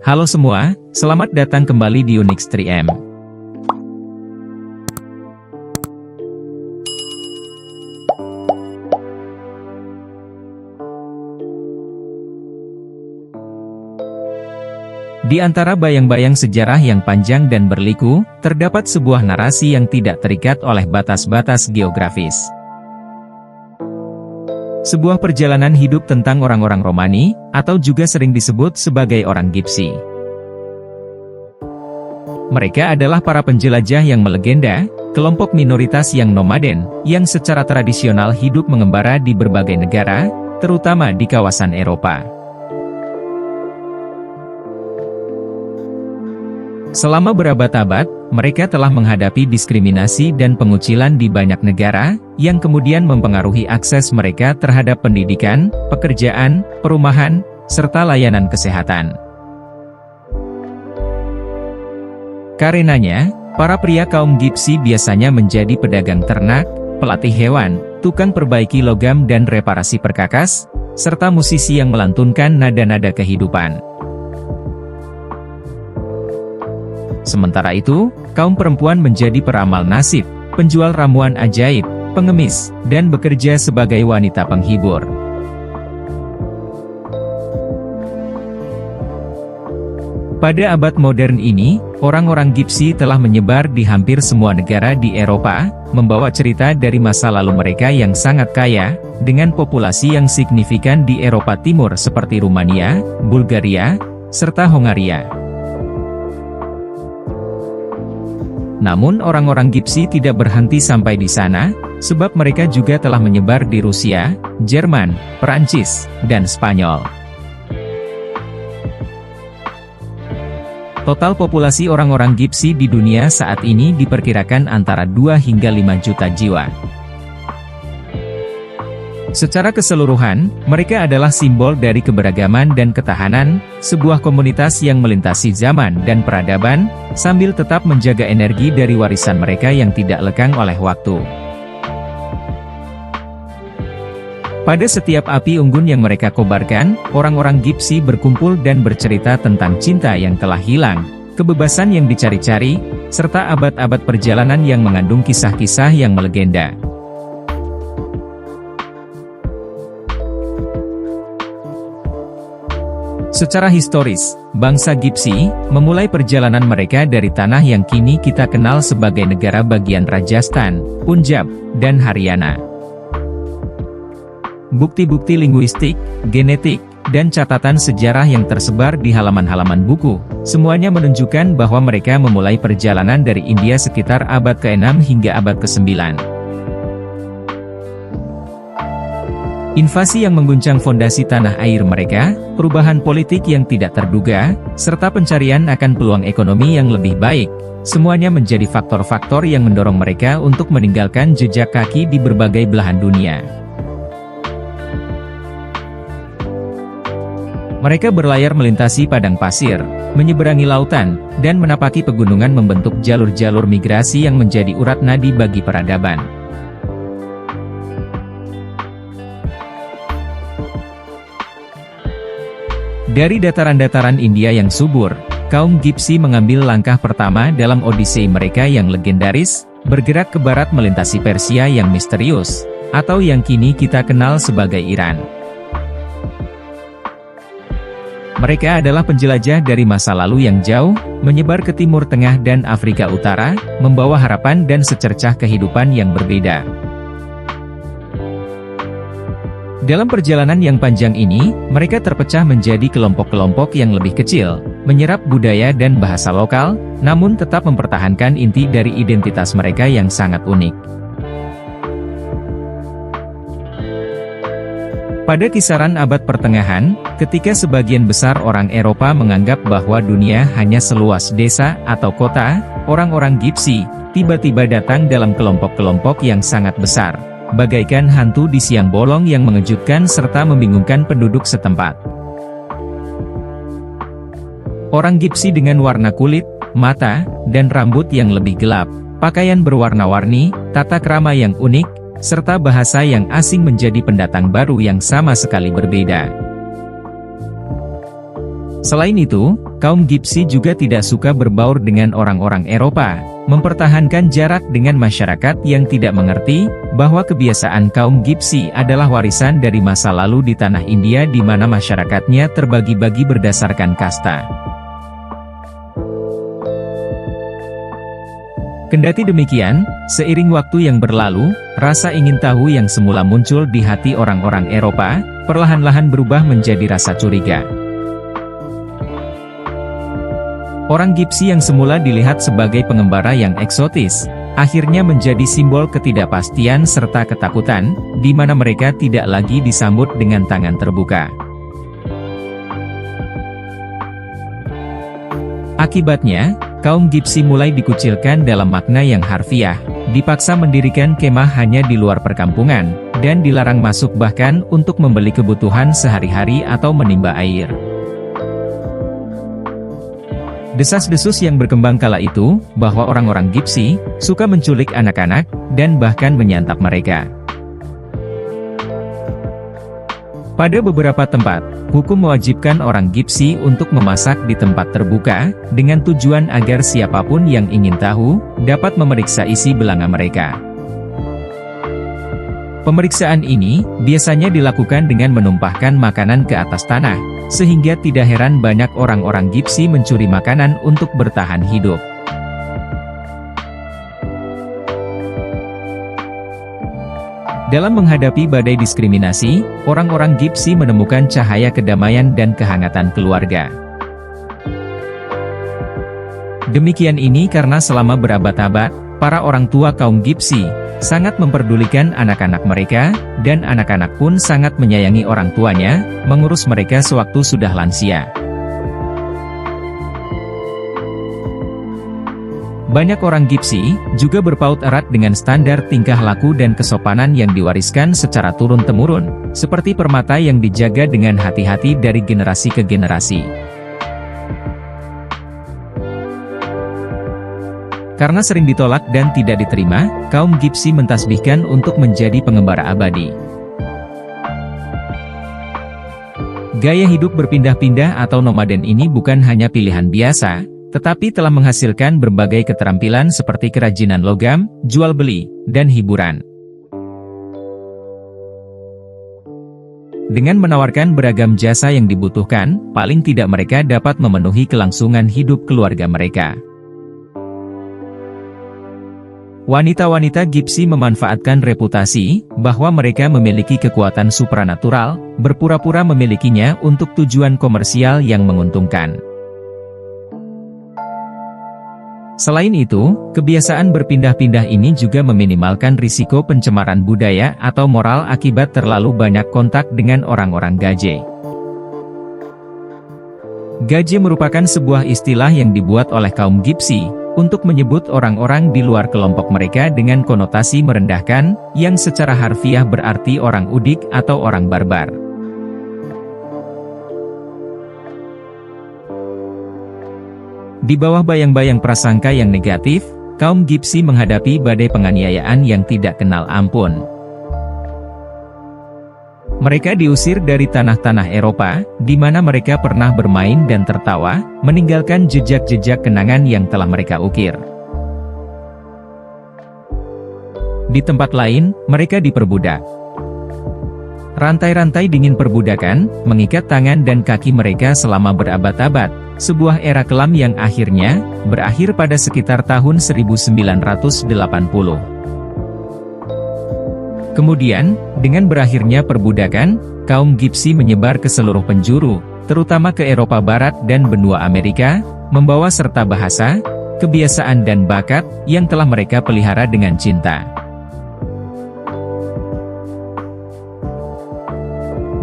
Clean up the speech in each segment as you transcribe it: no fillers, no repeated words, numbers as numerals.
Halo semua, selamat datang kembali di Unix 3M. Di antara bayang-bayang sejarah yang panjang dan berliku, terdapat sebuah narasi yang tidak terikat oleh batas-batas geografis. Sebuah perjalanan hidup tentang orang-orang Romani, atau juga sering disebut sebagai orang Gipsi. Mereka adalah para penjelajah yang melegenda, kelompok minoritas yang nomaden, yang secara tradisional hidup mengembara di berbagai negara, terutama di kawasan Eropa. Selama berabad-abad, mereka telah menghadapi diskriminasi dan pengucilan di banyak negara, yang kemudian mempengaruhi akses mereka terhadap pendidikan, pekerjaan, perumahan, serta layanan kesehatan. Karenanya, para pria kaum Gipsi biasanya menjadi pedagang ternak, pelatih hewan, tukang perbaiki logam dan reparasi perkakas, serta musisi yang melantunkan nada-nada kehidupan. Sementara itu, kaum perempuan menjadi peramal nasib, penjual ramuan ajaib, pengemis, dan bekerja sebagai wanita penghibur. Pada abad modern ini, orang-orang Gipsi telah menyebar di hampir semua negara di Eropa, membawa cerita dari masa lalu mereka yang sangat kaya, dengan populasi yang signifikan di Eropa Timur seperti Rumania, Bulgaria, serta Hongaria. Namun orang-orang Gipsi tidak berhenti sampai di sana, sebab mereka juga telah menyebar di Rusia, Jerman, Perancis, dan Spanyol. Total populasi orang-orang Gipsi di dunia saat ini diperkirakan antara 2 hingga 5 juta jiwa. Secara keseluruhan, mereka adalah simbol dari keberagaman dan ketahanan, sebuah komunitas yang melintasi zaman dan peradaban, sambil tetap menjaga energi dari warisan mereka yang tidak lekang oleh waktu. Pada setiap api unggun yang mereka kobarkan, orang-orang Gipsi berkumpul dan bercerita tentang cinta yang telah hilang, kebebasan yang dicari-cari, serta abad-abad perjalanan yang mengandung kisah-kisah yang melegenda. Secara historis, bangsa Gipsi memulai perjalanan mereka dari tanah yang kini kita kenal sebagai negara bagian Rajasthan, Punjab, dan Haryana. Bukti-bukti linguistik, genetik, dan catatan sejarah yang tersebar di halaman-halaman buku, semuanya menunjukkan bahwa mereka memulai perjalanan dari India sekitar abad ke-6 hingga abad ke-9. Invasi yang mengguncang fondasi tanah air mereka, perubahan politik yang tidak terduga, serta pencarian akan peluang ekonomi yang lebih baik, semuanya menjadi faktor-faktor yang mendorong mereka untuk meninggalkan jejak kaki di berbagai belahan dunia. Mereka berlayar melintasi padang pasir, menyeberangi lautan, dan menapaki pegunungan membentuk jalur-jalur migrasi yang menjadi urat nadi bagi peradaban. Dari dataran-dataran India yang subur, kaum Gipsi mengambil langkah pertama dalam Odyssey mereka yang legendaris, bergerak ke barat melintasi Persia yang misterius, atau yang kini kita kenal sebagai Iran. Mereka adalah penjelajah dari masa lalu yang jauh, menyebar ke Timur Tengah dan Afrika Utara, membawa harapan dan secercah kehidupan yang berbeda. Dalam perjalanan yang panjang ini, mereka terpecah menjadi kelompok-kelompok yang lebih kecil, menyerap budaya dan bahasa lokal, namun tetap mempertahankan inti dari identitas mereka yang sangat unik. Pada kisaran abad pertengahan, ketika sebagian besar orang Eropa menganggap bahwa dunia hanya seluas desa atau kota, orang-orang Gipsi tiba-tiba datang dalam kelompok-kelompok yang sangat besar, bagaikan hantu di siang bolong yang mengejutkan serta membingungkan penduduk setempat. Orang Gipsi dengan warna kulit, mata, dan rambut yang lebih gelap, pakaian berwarna-warni, tata krama yang unik, serta bahasa yang asing menjadi pendatang baru yang sama sekali berbeda. Selain itu, kaum Gipsi juga tidak suka berbaur dengan orang-orang Eropa, mempertahankan jarak dengan masyarakat yang tidak mengerti bahwa kebiasaan kaum Gipsi adalah warisan dari masa lalu di tanah India di mana masyarakatnya terbagi-bagi berdasarkan kasta. Kendati demikian, seiring waktu yang berlalu, rasa ingin tahu yang semula muncul di hati orang-orang Eropa, perlahan-lahan berubah menjadi rasa curiga. Orang Gipsi yang semula dilihat sebagai pengembara yang eksotis, akhirnya menjadi simbol ketidakpastian serta ketakutan, di mana mereka tidak lagi disambut dengan tangan terbuka. Akibatnya, kaum Gipsi mulai dikucilkan dalam makna yang harfiah, dipaksa mendirikan kemah hanya di luar perkampungan, dan dilarang masuk bahkan untuk membeli kebutuhan sehari-hari atau menimba air. Desas-desus yang berkembang kala itu, bahwa orang-orang Gipsi suka menculik anak-anak, dan bahkan menyantap mereka. Pada beberapa tempat, hukum mewajibkan orang Gipsi untuk memasak di tempat terbuka, dengan tujuan agar siapapun yang ingin tahu, dapat memeriksa isi belanga mereka. Pemeriksaan ini, biasanya dilakukan dengan menumpahkan makanan ke atas tanah, sehingga tidak heran banyak orang-orang Gipsi mencuri makanan untuk bertahan hidup. Dalam menghadapi badai diskriminasi, orang-orang Gipsi menemukan cahaya kedamaian dan kehangatan keluarga. Demikian ini karena selama berabad-abad, para orang tua kaum Gipsi sangat memperdulikan anak-anak mereka, dan anak-anak pun sangat menyayangi orang tuanya, mengurus mereka sewaktu sudah lansia. Banyak orang Gipsi juga berpaut erat dengan standar tingkah laku dan kesopanan yang diwariskan secara turun-temurun, seperti permata yang dijaga dengan hati-hati dari generasi ke generasi. Karena sering ditolak dan tidak diterima, kaum Gipsi mentasbihkan untuk menjadi pengembara abadi. Gaya hidup berpindah-pindah atau nomaden ini bukan hanya pilihan biasa, tetapi telah menghasilkan berbagai keterampilan seperti kerajinan logam, jual beli, dan hiburan. Dengan menawarkan beragam jasa yang dibutuhkan, paling tidak mereka dapat memenuhi kelangsungan hidup keluarga mereka. Wanita-wanita Gipsi memanfaatkan reputasi bahwa mereka memiliki kekuatan supranatural, berpura-pura memilikinya untuk tujuan komersial yang menguntungkan. Selain itu, kebiasaan berpindah-pindah ini juga meminimalkan risiko pencemaran budaya atau moral akibat terlalu banyak kontak dengan orang-orang Gaje. Gaje merupakan sebuah istilah yang dibuat oleh kaum Gipsi untuk menyebut orang-orang di luar kelompok mereka dengan konotasi merendahkan, yang secara harfiah berarti orang udik atau orang barbar. Di bawah bayang-bayang prasangka yang negatif, kaum Gipsi menghadapi badai penganiayaan yang tidak kenal ampun. Mereka diusir dari tanah-tanah Eropa, di mana mereka pernah bermain dan tertawa, meninggalkan jejak-jejak kenangan yang telah mereka ukir. Di tempat lain, mereka diperbudak. Rantai-rantai dingin perbudakan, mengikat tangan dan kaki mereka selama berabad-abad, sebuah era kelam yang akhirnya, berakhir pada sekitar tahun 1980. Kemudian, dengan berakhirnya perbudakan, kaum Gipsi menyebar ke seluruh penjuru, terutama ke Eropa Barat dan benua Amerika, membawa serta bahasa, kebiasaan dan bakat, yang telah mereka pelihara dengan cinta.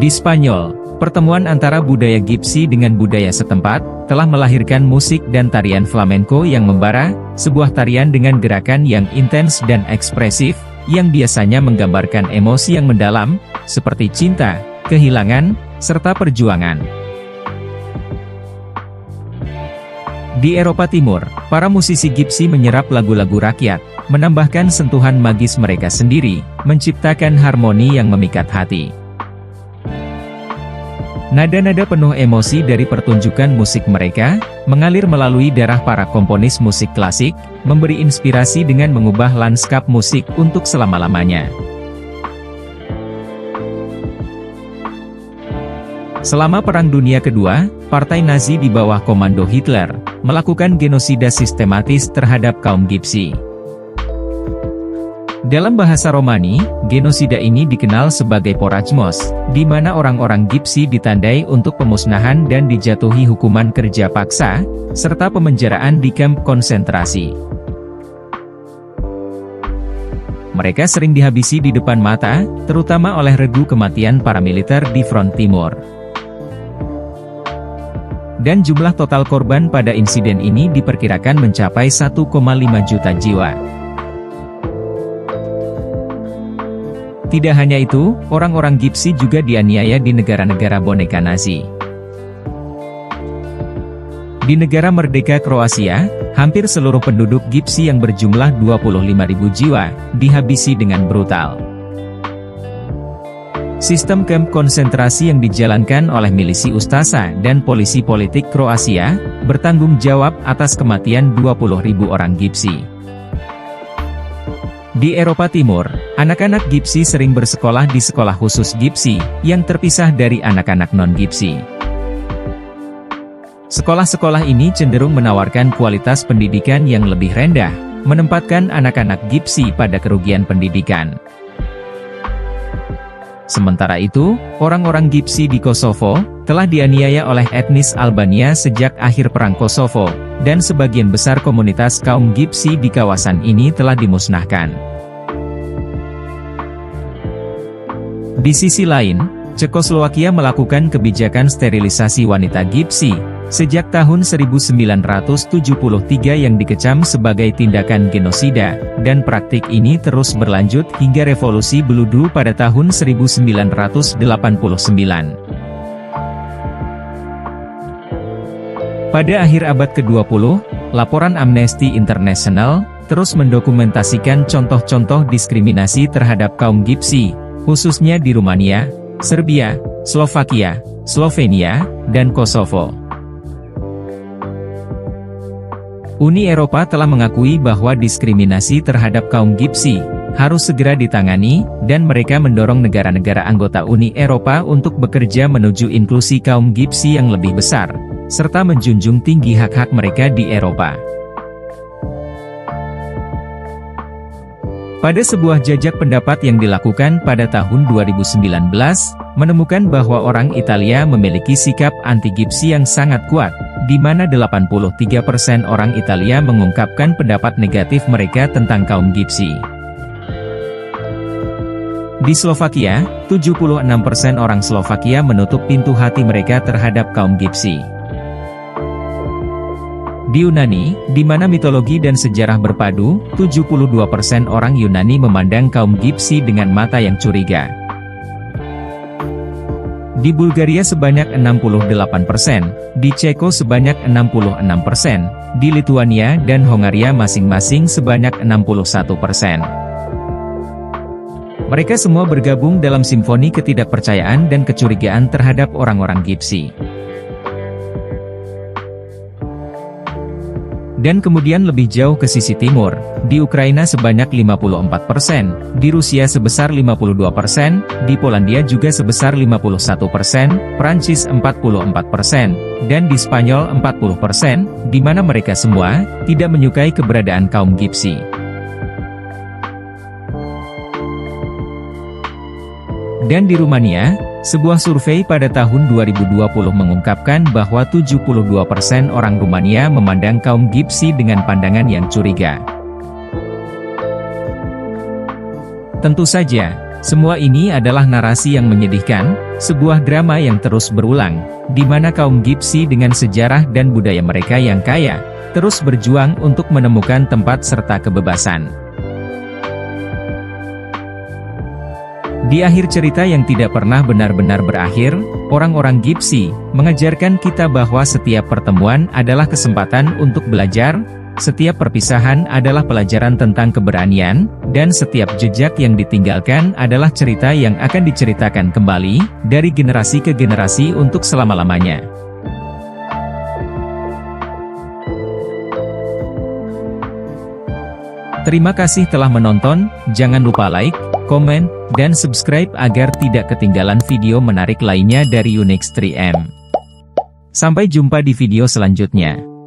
Di Spanyol, pertemuan antara budaya Gipsi dengan budaya setempat, telah melahirkan musik dan tarian flamenco yang membara, sebuah tarian dengan gerakan yang intens dan ekspresif, yang biasanya menggambarkan emosi yang mendalam, seperti cinta, kehilangan, serta perjuangan. Di Eropa Timur, para musisi Gipsi menyerap lagu-lagu rakyat, menambahkan sentuhan magis mereka sendiri, menciptakan harmoni yang memikat hati. Nada-nada penuh emosi dari pertunjukan musik mereka, mengalir melalui darah para komponis musik klasik, memberi inspirasi dengan mengubah lanskap musik untuk selama-lamanya. Selama Perang Dunia Kedua, Partai Nazi di bawah komando Hitler, melakukan genosida sistematis terhadap kaum Gypsy. Dalam bahasa Romani, genosida ini dikenal sebagai porajmos, di mana orang-orang Gypsy ditandai untuk pemusnahan dan dijatuhi hukuman kerja paksa, serta pemenjaraan di kamp konsentrasi. Mereka sering dihabisi di depan mata, terutama oleh regu kematian para militer di front timur. Dan jumlah total korban pada insiden ini diperkirakan mencapai 1,5 juta jiwa. Tidak hanya itu, orang-orang Gypsy juga dianiaya di negara-negara boneka Nazi. Di negara merdeka Kroasia, hampir seluruh penduduk Gypsy yang berjumlah 25.000 jiwa, dihabisi dengan brutal. Sistem kamp konsentrasi yang dijalankan oleh milisi Ustasa dan polisi politik Kroasia, bertanggung jawab atas kematian 20.000 orang Gypsy. Di Eropa Timur, anak-anak Gypsy sering bersekolah di sekolah khusus Gypsy, yang terpisah dari anak-anak non-Gypsy. Sekolah-sekolah ini cenderung menawarkan kualitas pendidikan yang lebih rendah, menempatkan anak-anak Gypsy pada kerugian pendidikan. Sementara itu, orang-orang Gypsy di Kosovo, telah dianiaya oleh etnis Albania sejak akhir Perang Kosovo, dan sebagian besar komunitas kaum Gypsy di kawasan ini telah dimusnahkan. Di sisi lain, Cekoslowakia melakukan kebijakan sterilisasi wanita Gypsy, sejak tahun 1973 yang dikecam sebagai tindakan genosida, dan praktik ini terus berlanjut hingga revolusi Beludu pada tahun 1989. Pada akhir abad ke-20, laporan Amnesty International terus mendokumentasikan contoh-contoh diskriminasi terhadap kaum Gypsy, khususnya di Rumania, Serbia, Slovakia, Slovenia, dan Kosovo. Uni Eropa telah mengakui bahwa diskriminasi terhadap kaum Gypsy harus segera ditangani, dan mereka mendorong negara-negara anggota Uni Eropa untuk bekerja menuju inklusi kaum Gypsy yang lebih besar, serta menjunjung tinggi hak-hak mereka di Eropa. Pada sebuah jajak pendapat yang dilakukan pada tahun 2019, menemukan bahwa orang Italia memiliki sikap anti-Gypsy yang sangat kuat, di mana 83% orang Italia mengungkapkan pendapat negatif mereka tentang kaum Gypsy. Di Slovakia, 76% orang Slovakia menutup pintu hati mereka terhadap kaum Gypsy. Di Yunani, di mana mitologi dan sejarah berpadu, 72% orang Yunani memandang kaum Gypsy dengan mata yang curiga. Di Bulgaria sebanyak 68%, di Ceko sebanyak 66%, di Lituania dan Hongaria masing-masing sebanyak 61%. Mereka semua bergabung dalam simfoni ketidakpercayaan dan kecurigaan terhadap orang-orang Gypsy. Dan kemudian lebih jauh ke sisi timur, di Ukraina sebanyak 54%, di Rusia sebesar 52%, di Polandia juga sebesar 51%, Prancis 44%, dan di Spanyol 40%, di mana mereka semua tidak menyukai keberadaan kaum Gypsy. Dan di Rumania, sebuah survei pada tahun 2020 mengungkapkan bahwa 72% orang Rumania memandang kaum Gypsy dengan pandangan yang curiga. Tentu saja, semua ini adalah narasi yang menyedihkan, sebuah drama yang terus berulang, di mana kaum Gypsy dengan sejarah dan budaya mereka yang kaya, terus berjuang untuk menemukan tempat serta kebebasan. Di akhir cerita yang tidak pernah benar-benar berakhir, orang-orang Gypsy mengajarkan kita bahwa setiap pertemuan adalah kesempatan untuk belajar, Setiap perpisahan adalah pelajaran tentang keberanian, dan setiap jejak yang ditinggalkan adalah cerita yang akan diceritakan kembali, dari generasi ke generasi untuk selama-lamanya. Terima kasih telah menonton, jangan lupa like, komen, dan subscribe agar tidak ketinggalan video menarik lainnya dari Unix 3M. Sampai jumpa di video selanjutnya.